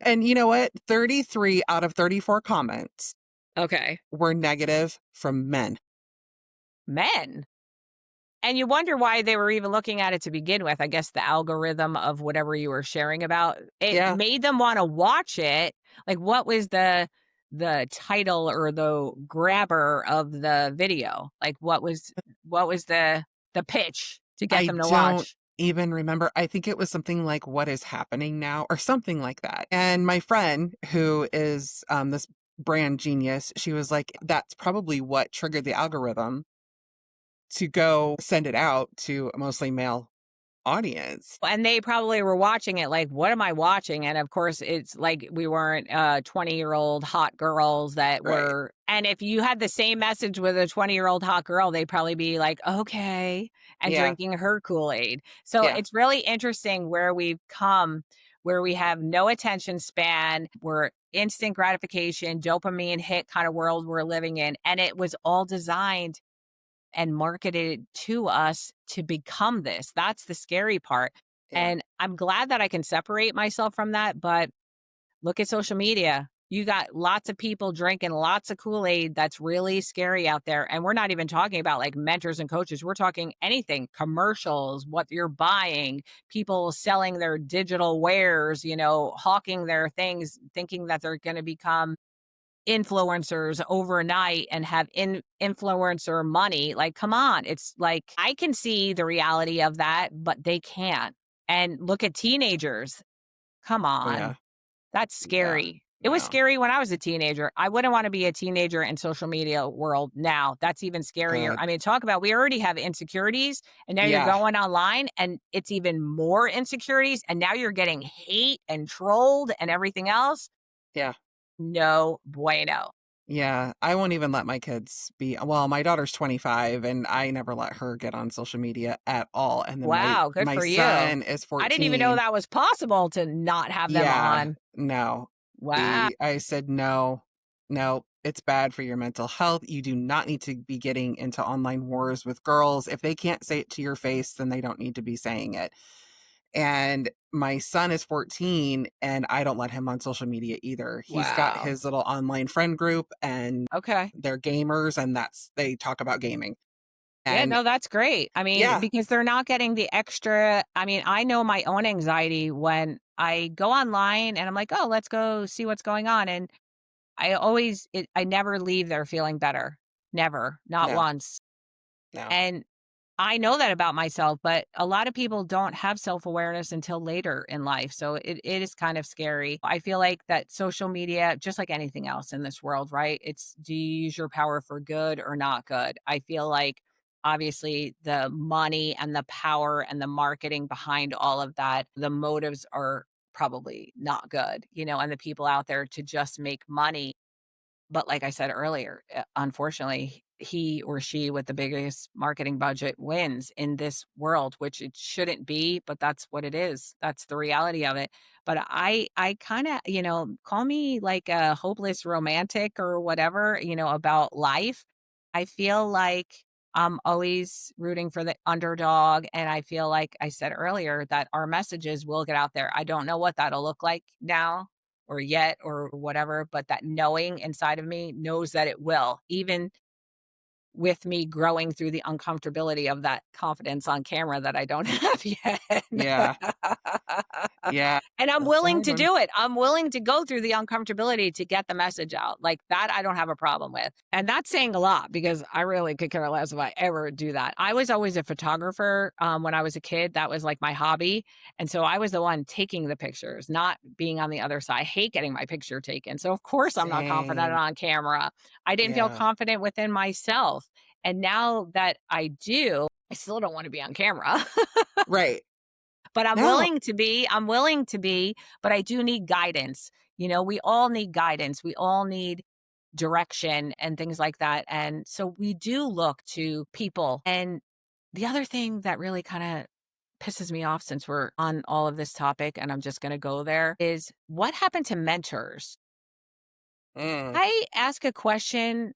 And you know what? 33 out of 34 comments Okay. were negative from men. Men. And you wonder why they were even looking at it to begin with. I guess the algorithm of whatever you were sharing about, it Yeah. made them wanna watch it. Like, what was the title or the grabber of the video? Like, what was the pitch to get I them to don't watch? even remember. I think it was something like "What is happening now?" or something like that. And my friend, who is this brand genius, she was like, "That's probably what triggered the algorithm to go send it out to a mostly male audience. And they probably were watching it like, "What am I watching?" And, of course, it's like we weren't, 20-year-old hot girls that Right. were and if you had the same message with a 20-year-old hot girl, they'd probably be like, "Okay," and Yeah. drinking her Kool-Aid. So, Yeah. it's really interesting where we've come, where we have no attention span, we're instant gratification, dopamine hit kinda world we're living in, and it was all designed and marketed to us to become this. That's the scary part. Yeah. And I'm glad that I can separate myself from that. But look at social media. You got lots of people drinking lots of Kool Aid that's really scary out there. And we're not even talking about like mentors and coaches. We're talking anything commercials, what you're buying, people selling their digital wares, hawking their things, thinking that they're going to become influencers overnight and have influencer money. Like, come on. It's like I can see the reality of that, but they can't. And look at teenagers. Come Oh, yeah. on. That's Yeah. scary. It was No. scary when I was a teenager. I wouldn't want to be a teenager in social media world now. That's even scarier. Uh, I mean, talk about we already have insecurities and now you're yeah. going online and it's even more insecurities and now you're getting hate and trolled and everything else. Yeah. No bueno. Yeah, I won't even let my kids be well, my daughter's 25, and I never let her get on social media at all, and then my Wow, good my for you. son is I didn't even know 14. that was possible to not have them Yeah, on. no. Wow. I said, "No, no, it's bad for your mental health. You do not need to be getting into online wars with girls. If they can't say it to your face, then they don't need to be saying it." And my son is 14, and I don't let him on social media either. He's got Wow. his little online friend group, and Okay. they're gamers, and they talk about gaming. Yeah, And no, that's great. I mean, yeah, because they're not getting the extra I mean, I know my own anxiety when I go online and I'm like, "Oh, let's go see what's going on," and I never leave there feeling better. Never, not no, once. no. And I know that about myself, but a lot of people don't have self-awareness until later in life. So it is kind of scary. I feel like that social media, just like anything else in this world, right? It's do you use your power for good or not good? I feel like obviously the money and the power and the marketing behind all of that, the motives are probably not good, and the people out there to just make money but like I said earlier, unfortunately, he or she with the biggest marketing budget wins in this world, which it shouldn't be, but that's what it is. That's the reality of it. But I kind of, call me like a hopeless romantic or whatever, about life. I feel like I'm always rooting for the underdog. And I feel like I said earlier that our messages will get out there. I don't know what that'll look like now or yet or whatever, but that knowing inside of me knows that it will, even with me growing through the uncomfortability of that confidence on camera that I don't have yet. Yeah, yeah. And I'm That's a willing hard to one. do it. I'm willing to go through the uncomfortability to get the message out. Like that, I don't have a problem with. And that's saying a lot because I really could care less if I ever do that. I was always a photographer when I was a kid. That was like my hobby. And so I was the one taking the pictures, not being on the other side. I hate getting my picture taken. So, of course, I'm not confident Same. on camera. I didn't feel Yeah. confident within myself. And now that I do, I still don't want to be on camera. Right. But No. I'm willing to be, but I do need guidance. We all need guidance. We all need direction and things like that. And so we do look to people. And the other thing that really kind of pisses me off since we're on all of this topic and I'm just going to go there is what happened to mentors? Mm, I ask a question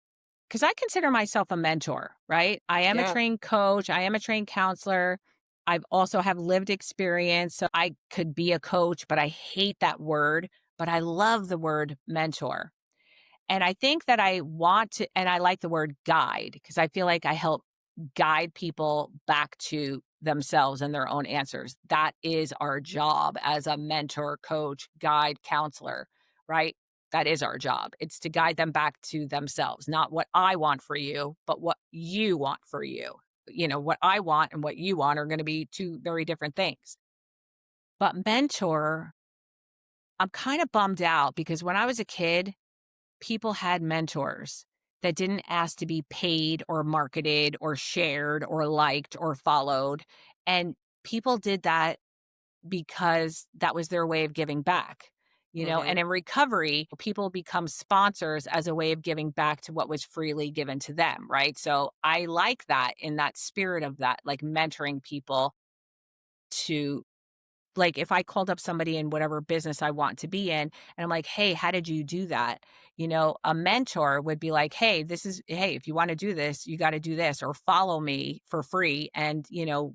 because I consider myself a mentor, right? I am a yeah. trained coach, I am a trained counselor. I've also have lived experience, so I could be a coach, but I hate that word, but I love the word mentor. And I think that I want to and I like the word guide because I feel like I help guide people back to themselves and their own answers. That is our job as a mentor, coach, guide, counselor, right? That is our job. It's to guide them back to themselves, not what I want for you, but what you want for you. What I want and what you want are going to be two very different things. But mentor, I'm kind of bummed out because when I was a kid, people had mentors that didn't ask to be paid or marketed or shared or liked or followed. And people did that because that was their way of giving back, Hmm. and in recovery, people become sponsors as a way of giving back to what was freely given to them, right? So I like that in that spirit of that, like mentoring people to like, if I called up somebody in whatever business I want to be in, and I'm like, "Hey, how did you do that?" A mentor would be like, "Hey, if you wanna do this, you gotta do this, or follow me for free and,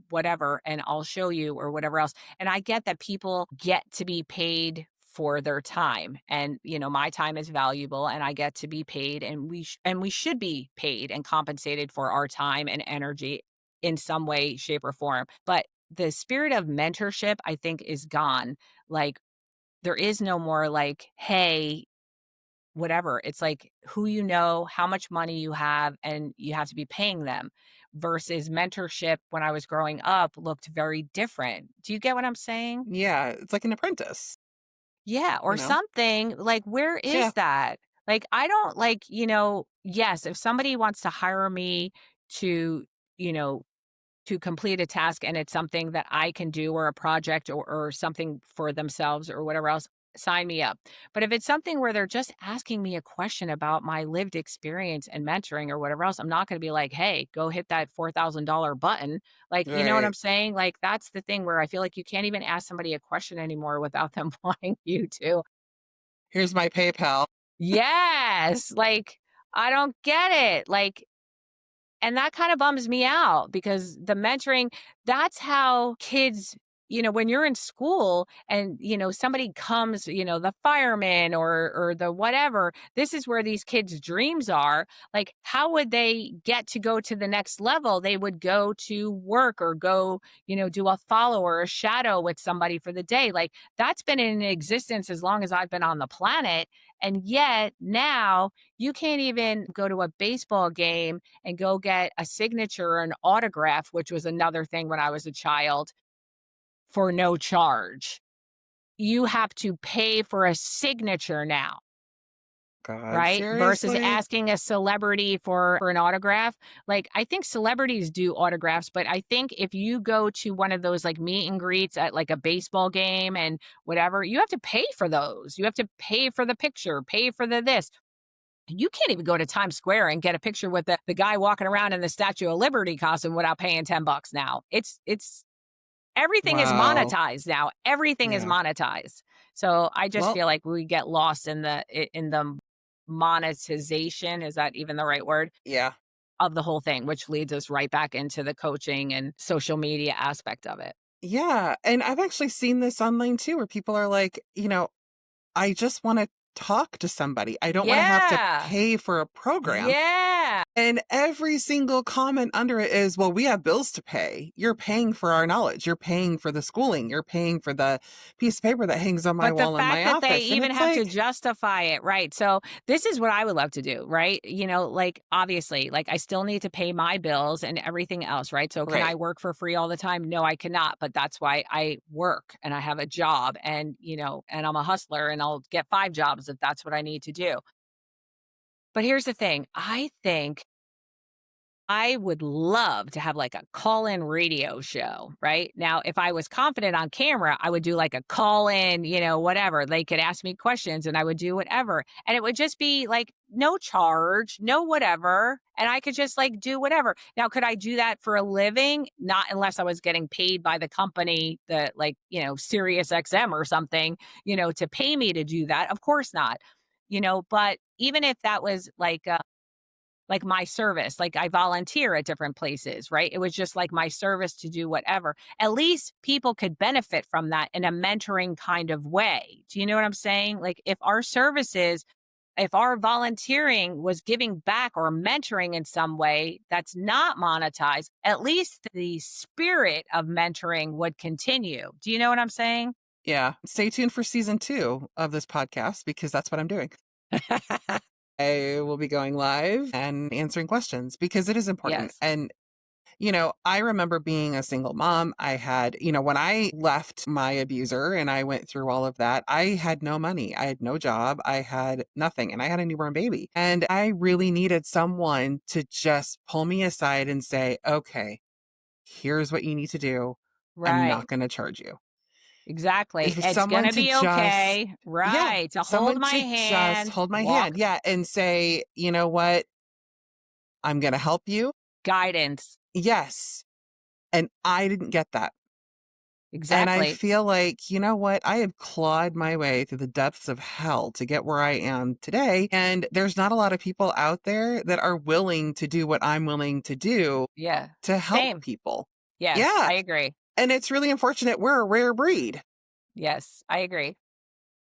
whatever, and I'll show you," or whatever else. And I get that people get to be paid for their time, and, my time is valuable, and I get to be paid, and we should be paid and compensated for our time and energy in some way, shape, or form. But the spirit of mentorship, I think, is gone. Like, there is no more like, "Hey, whatever." It's like who you know, how much money you have, and you have to be paying them versus mentorship when I was growing up looked very different. Do you get what I'm saying? Yeah, it's like an apprentice, Yeah, you or know? something. Like, where Yeah. is that? Like, I don't like, yes, if somebody wants to hire me to, you know, to complete a task and it's something that I can do or a project or something for themselves or whatever else, sign me up. But if it's something where they're just asking me a question about my lived experience and mentoring or whatever else, I'm not going to be like, hey, go hit that $4,000 button. Like, you know what I'm Right. saying? Like, that's the thing where I feel like you can't even ask somebody a question anymore without them wanting you to. Here's my PayPal. Yes. Like, I don't get it. Like, and that kind of bums me out because the mentoring, that's how kids, when you're in school and, somebody comes, the fireman or the whatever, this is where these kids' dreams are. Like, how would they get to go to the next level? They would go to work or go, do a follow or a shadow with somebody for the day. Like, that's been in existence as long as I've been on the planet. And yet now you can't even go to a baseball game and go get a signature or an autograph, which was another thing when I was a child, for no charge. You have to pay for a signature now, God, right? Versus seriously? asking a celebrity for an autograph. Like, I think celebrities do autographs, but I think if you go to one of those like meet and greets at like a baseball game and whatever, you have to pay for those. You have to pay for the picture, pay for the this. You can't even go to Times Square and get a picture with the guy walking around in the Statue of Liberty costume without paying $10 now. It's everything is Wow. monetized now. Everything is Yeah. monetized. So I just Well, feel like we get lost in the monetization, is that even the right word, yeah. of the whole thing, which leads us right back into the coaching and social media aspect of it. Yeah. And I've actually seen this online too, where people are like, I just want to talk to somebody. I don't want to have to Yeah. pay for a program. Yeah. And every single comment under it is, well, we have bills to pay. You're paying for our knowledge. You're paying for the schooling. You're paying for the piece of paper that hangs on my But the wall in fact my that they office. And even it's have to like, justify it, right? So this is what I would love to do, right? Like obviously, like I still need to pay my bills and everything else, right? So can I right. work for free all the time? No, I cannot, but that's why I work and I have a job and, and I'm a hustler and I'll get 5 jobs if that's what I need to do. But here's the thing, I think I would love to have like a call in radio show, right? Now, if I was confident on camera, I would do like a call in, whatever. They could ask me questions and I would do whatever. And it would just be like no charge, no whatever. And I could just like do whatever. Now, could I do that for a living? Not unless I was getting paid by the company that, like, Sirius XM or something, to pay me to do that. Of course not. But even if that was like my service, like I volunteer at different places, right? It was just like my service to do whatever. At least people could benefit from that in a mentoring kind of way. Do you know what I'm saying? Like if our volunteering was giving back or mentoring in some way that's not monetized, at least the spirit of mentoring would continue. Do you know what I'm saying? Yeah. Stay tuned for season 2 of this podcast because that's what I'm doing. I will be going live and answering questions because it is important. Yes. And I remember being a single mom. I had, when I left my abuser and I went through all of that, I had no money. I had no job. I had nothing and I had a newborn baby. And I really needed someone to just pull me aside and say, okay, here's what you need to do. I'm Right. not going to charge you. Exactly. If It's someone gonna to be just, okay. yeah, Right. To hold someone my to just hand, hold my hand. walk Yeah. And say, you know what? I'm going to help you. guidance. Yes. And I didn't get that. And I Exactly. feel like, you know what? I have clawed my way through the depths of hell to get where I am today. And there's not a lot of people out there that are willing to do what I'm willing to do Yeah. to help Same. people. Yes, Yeah. I agree. And it's really unfortunate. We're a rare breed, Yes, I agree.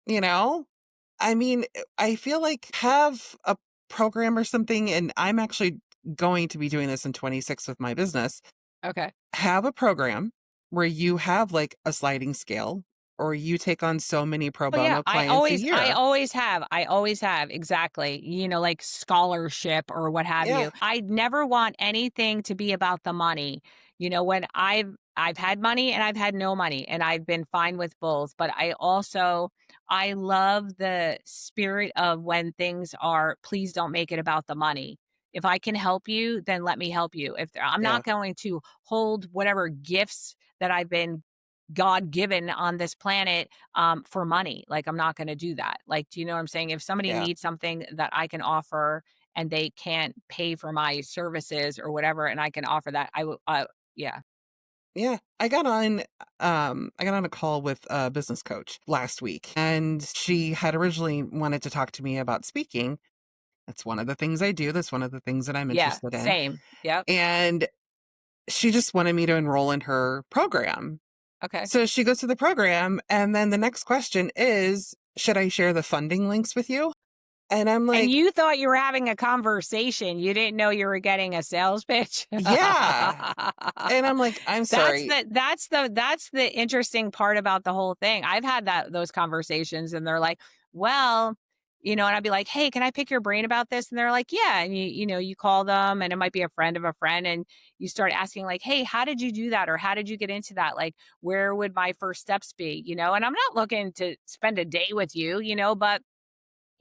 you know? I mean, I feel like have a program or something. And I'm actually going to be doing this in 26 with my business. Okay. Have a program where you have like a sliding scale or you take on so many pro Oh, yeah, bono clients a I year. always have, exactly, like, scholarship or what have Yeah. you. I never want anything to be about the money, when I've had money and I've had no money, and I've been fine with both, but I love the spirit of when things are, "Please don't make it about the money." If I can help you, then let me help you. If I'm Yeah. not going to hold whatever gifts that I've been God given on this planet for money. Like, I'm not going to do that. Like, do you know what I'm saying? If somebody Yeah. needs something that I can offer and they can't pay for my services or whatever, and I can offer that, I will, yeah, Yeah. I got on a call with a business coach last week and she had originally wanted to talk to me about speaking. That's one of the things I do. That's one of the things that I'm yeah, interested in. same. Yep. And she just wanted me to enroll in her program. Okay. So she goes to the program and then the next question is, should I share the funding links with you? And I'm And like, you thought you were having a conversation. You didn't know you were getting a sales pitch. yeah. And I'm like, I'm sorry. That's the interesting part about the whole thing. I've had those conversations and they're like, "Well," and I'd be like, "Hey, can I pick your brain about this?" And they're like, "Yeah." And you call them and it might be a friend of a friend and you start asking like, "Hey, how did you do that or how did you get into that? Like, where would my first steps be?" And I'm not looking to spend a day with you, but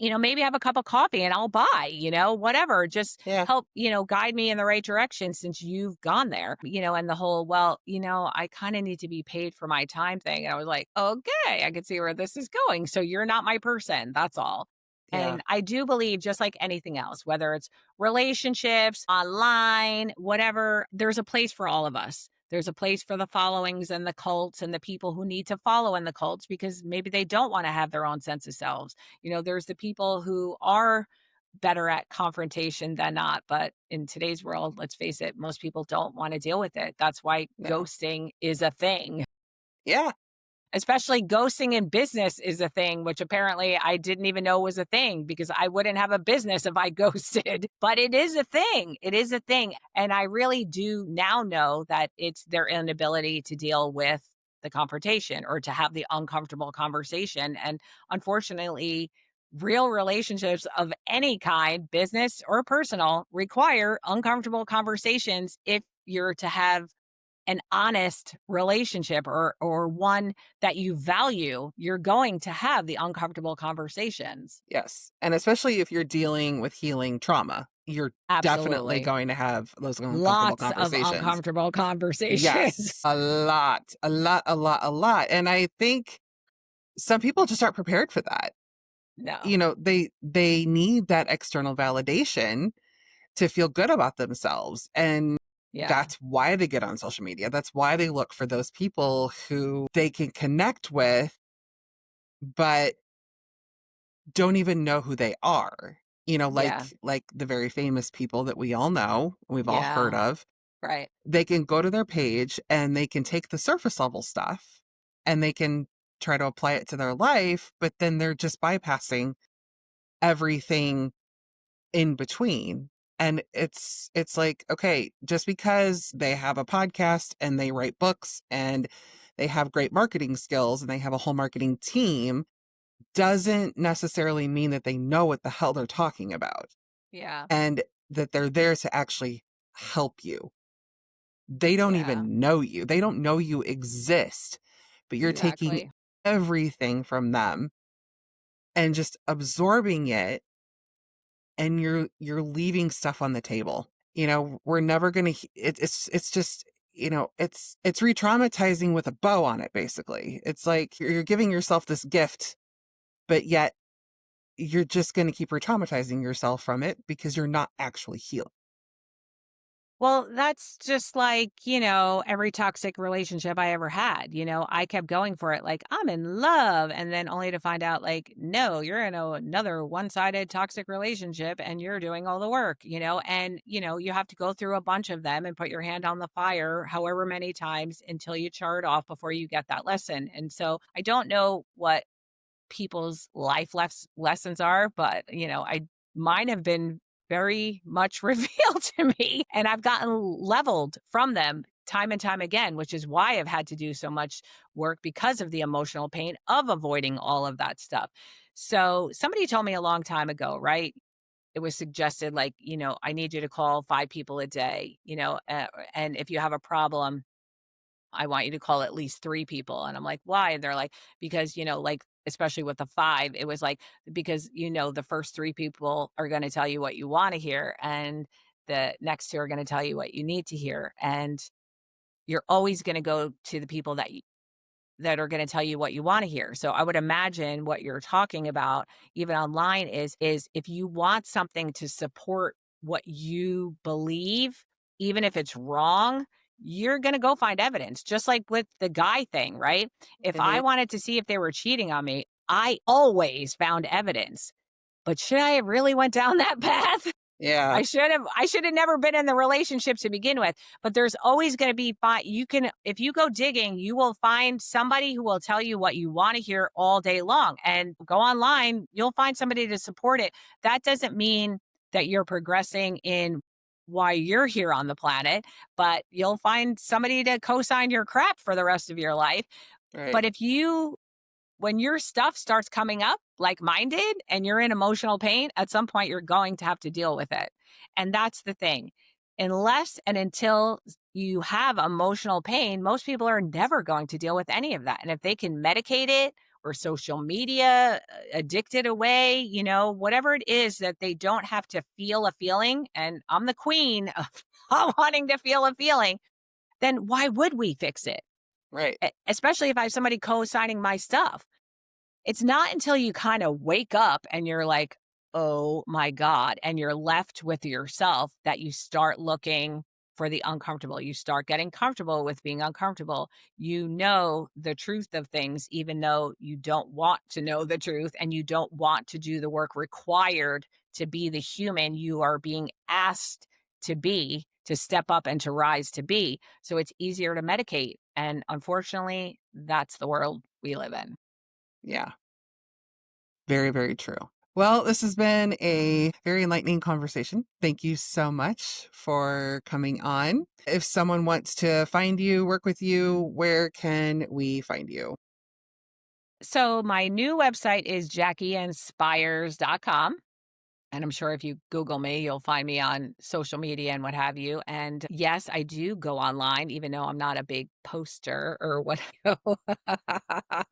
maybe have a cup of coffee and I'll buy, whatever. Just Yeah. help, guide me in the right direction since you've gone there, and the whole, well, I kind of need to be paid for my time thing. And I was like, okay, I can see where this is going. So you're not my person. That's all. Yeah. And I do believe, just like anything else, whether it's relationships, online, whatever, there's a place for all of us. There's a place for the followings and the cults and the people who need to follow in the cults because maybe they don't want to have their own sense of selves. There's the people who are better at confrontation than not. But in today's world, let's face it, most people don't want to deal with it. That's why No. ghosting is a thing. Yeah. Especially ghosting in business is a thing, which apparently I didn't even know was a thing because I wouldn't have a business if I ghosted. But it is a thing. It is a thing. And I really do now know that it's their inability to deal with the confrontation or to have the uncomfortable conversation. And unfortunately, real relationships of any kind, business or personal, require uncomfortable conversations if you're to have an honest relationship or one that you value, you're going to have the uncomfortable conversations. Yes. And especially if you're dealing with healing trauma, you're definitely Absolutely. going to have those uncomfortable Lots of conversations. uncomfortable conversations. Yes. A lot, a lot, a lot, a lot. And I think some people just aren't prepared for that. No. They need that external validation to feel good about themselves. And Yeah. that's why they get on social media. That's why they look for those people who they can connect with, but don't even know who they are. Yeah. Like the very famous people that we all know, we've all heard Yeah. of. Right. They can go to their page and they can take the surface level stuff and they can try to apply it to their life, but then they're just bypassing everything in between. And it's like, okay, just because they have a podcast and they write books and they have great marketing skills and they have a whole marketing team doesn't necessarily mean that they know what the hell they're talking about Yeah. and that they're there to actually help you. They don't Yeah. even know you. They don't know you exist, but you're taking Exactly. everything from them and just absorbing it and you're leaving stuff on the table. We're never going to it's just it's re-traumatizing with a bow on it, basically. It's like you're giving yourself this gift, but yet you're just going to keep re-traumatizing yourself from it because you're not actually healing. Well, that's just like, every toxic relationship I ever had. I kept going for it like, I'm in love. And then only to find out, like, no, you're in another one sided toxic relationship and you're doing all the work. And, you have to go through a bunch of them and put your hand on the fire however many times until you char it off before you get that lesson. And so I don't know what people's life lessons are, but, I mine have been very much revealed to me, and I've gotten leveled from them time and time again, which is why I've had to do so much work because of the emotional pain of avoiding all of that stuff. So, somebody told me a long time ago, right? It was suggested like, I need you to call 5 people a day, and if you have a problem, I want you to call at least 3 people. And I'm like, "Why?" And they're like, "Because, like, especially with the 5, it was like, because, the first 3 people are gonna tell you what you wanna hear, and the next 2 are gonna tell you what you need to hear, and you're always gonna go to the people that are gonna tell you what you wanna hear." So I would imagine what you're talking about, even online, is if you want something to support what you believe, even if it's wrong, you're gonna go find evidence, just like with the guy thing, right? If Mhm. I wanted to see if they were cheating on me, I always found evidence. But should I have really went down that path? Yeah. I should have never been in the relationship to begin with, but there's always gonna be you can if you go digging, you will find somebody who will tell you what you wanna hear all day long, and go online, you'll find somebody to support it. That doesn't mean that you're progressing in why you're here on the planet, but you'll find somebody to co-sign your crap for the rest of your life. Right. But when your stuff starts coming up like mine did and you're in emotional pain, at some point you're going to have to deal with it. And that's the thing. Unless and until you have emotional pain, most people are never going to deal with any of that. And if they can medicate it or social media addict it away, whatever it is that they don't have to feel a feeling, and I'm the queen of wanting to feel a feeling, then why would we fix it? Right. Especially if I have somebody co-signing my stuff. It's not until you kinda wake up and you're like, "Oh my god," and you're left with yourself that you start looking for the uncomfortable. You start getting comfortable with being uncomfortable. You know the truth of things even though you don't want to know the truth and you don't want to do the work required to be the human you are being asked to be, to step up and to rise to be. So it's easier to medicate, and unfortunately, that's the world we live in. Yeah. Very, very true. Well, this has been a very enlightening conversation. Thank you so much for coming on. If someone wants to find you, work with you, where can we find you? So my new website is JackieInspires.com. And I'm sure if you Google me, you'll find me on social media and what have you. And yes, I do go online, even though I'm not a big poster or what. In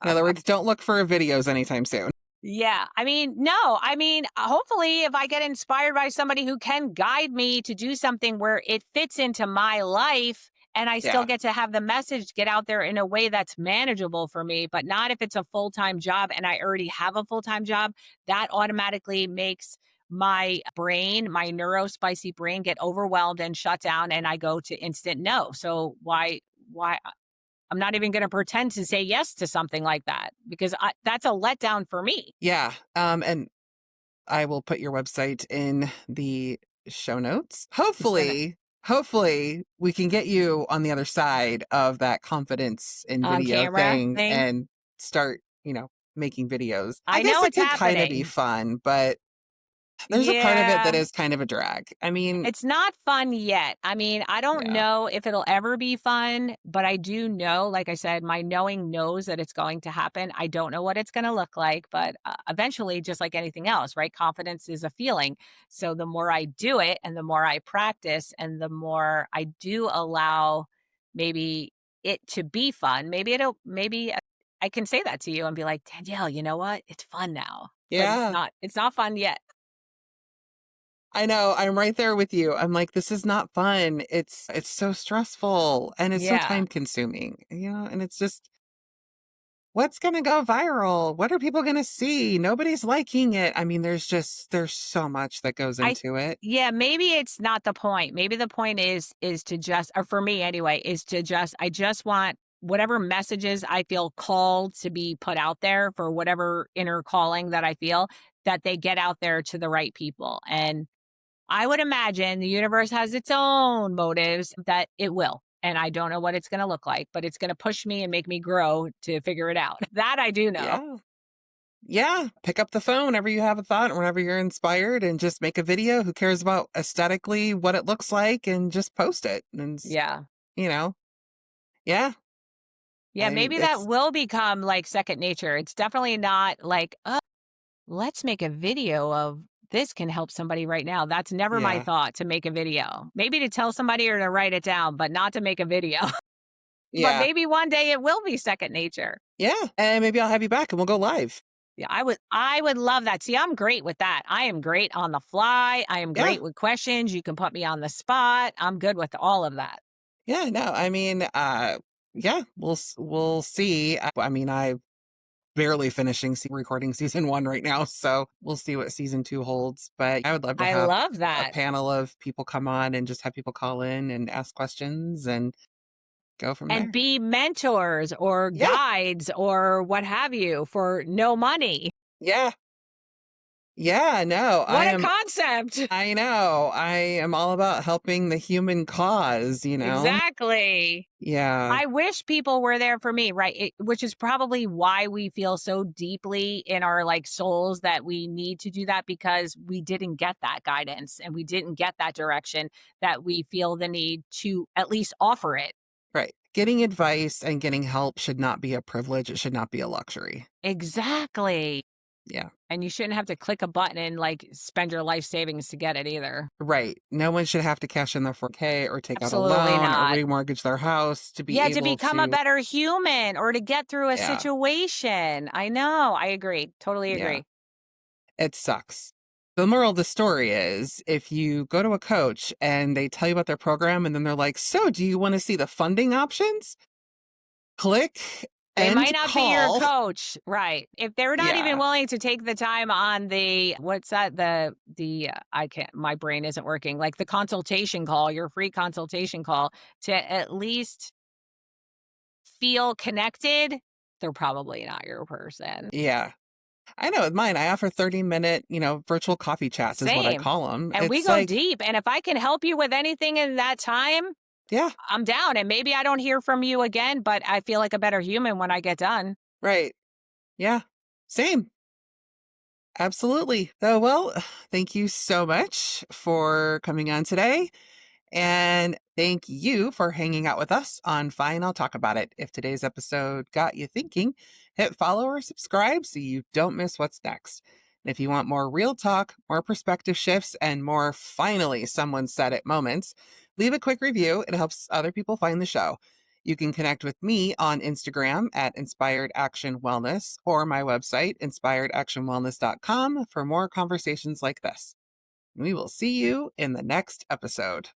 other words, don't look for videos anytime soon. Yeah. I mean, no. I mean, hopefully, if I get inspired by somebody who can guide me to do something where it fits into my life and I still Yeah. get to have the message get out there in a way that's manageable for me, but not if it's a full time job and I already have a full time job, that automatically makes my brain, my neurospicy brain get overwhelmed and shut down and I go to instant no. So why I'm not even gonna pretend to say yes to something like that because that's a letdown for me. Yeah. And I will put your website in the show notes. Hopefully we can get you on the other side of that confidence in On video camera thing thing. and start, making videos. I I guess know it it's could kind of be happening. fun, but there's a part of it that Yeah. is kind of a drag. I mean, It's not fun yet. I mean, I don't yeah. know if it'll ever be fun, but I do know, like I said, my knowing knows that it's going to happen. I don't know what it's going to look like, but eventually, just like anything else, right? Confidence is a feeling. So the more I do it and the more I practice and the more I do allow maybe it to be fun, maybe I can say that to you and be like, Danielle, you know what? It's fun now, but Yeah. it's not fun yet. I know. I'm right there with you. I'm like, this is not fun. It's so stressful and it's so Yeah. time consuming, and it's just what's going to go viral? What are people going to see? Nobody's liking it. I mean, there's so much that goes I into it. Yeah, maybe it's not the point. Maybe the point is to just, or for me anyway, is to just I just want whatever messages I feel called to be put out there for whatever inner calling that I feel, that they get out there to the right people. And I would imagine the universe has its own motives that it will. And I don't know what it's going to look like, but it's going to push me and make me grow to figure it out. That I do know. Yeah. Yeah, pick up the phone whenever you have a thought, whenever you're inspired, and just make a video. Who cares about aesthetically what it looks like, and just post it. And Yeah. you know, yeah, Yeah, maybe that it's will become like second nature. It's definitely not like, oh, let's make a video of this can help somebody right now. That's never my yeah, thought, to make a video. Maybe to tell somebody or to write it down, but not to make a video. But yeah, maybe one day it will be second nature. yeah. And maybe I'll have you back, and we'll go live. Yeah, I would love that. See, I'm great with that. I am great on the fly. I am Yeah, great with questions. You can put me on the spot. I'm good with all of that. yeah. No, I mean, yeah, we'll see. I mean, I barely finishing recording season 1 right now, so we'll see what season 2 holds. But I would love to I have love a that. panel of people come on and just have people call in and ask questions and go from And there. be mentors or Yeah, guides or what have you for no money. yeah, yeah. No, What a concept. I know. I am all about helping the human cause. Exactly. Yeah, I wish people were there for me, right? Which is probably why we feel so deeply in our like souls that we need to do that, because we didn't get that guidance and we didn't get that direction, that we feel the need to at least offer it. right. Getting advice and getting help should not be a privilege. It should not be a luxury. Exactly. Yeah. And you shouldn't have to click a button and like spend your life savings to get it either. Right. No one should have to cash in their 4K or take out a Absolutely loan or not. remortgage their house to be Yeah, to able become a to. better human or to get through a Yeah. situation. I know. I agree. Totally Yeah. agree. It sucks. The moral of the story is if you go to a coach and they tell you about their program and then they're like, so do you want to see the funding options? Click They might end not be your call. coach, right? If they're not even Yeah. willing to take the time on the what's that? I can't. My brain isn't working. Like the consultation call, your free consultation call, to at least feel connected. They're probably not your person. Yeah. I know with mine, I offer 30-minute, virtual coffee chats is what I Same. call them. And we It's go like, deep. And if I can help you with anything in that time, yeah, I'm down. And maybe I don't hear from you again, but I feel like a better human when I get done. right. Yeah. Same. Absolutely. So, well, thank you so much for coming on today. And thank you for hanging out with us on Fine, I'll Talk About It. If today's episode got you thinking, hit follow or subscribe so you don't miss what's next. And if you want more real talk, more perspective shifts, and more finally someone said it moments, leave a quick review. It helps other people find the show. You can connect with me on Instagram at Inspired Action Wellness or my website, inspiredactionwellness.com, for more conversations like this. We will see you in the next episode.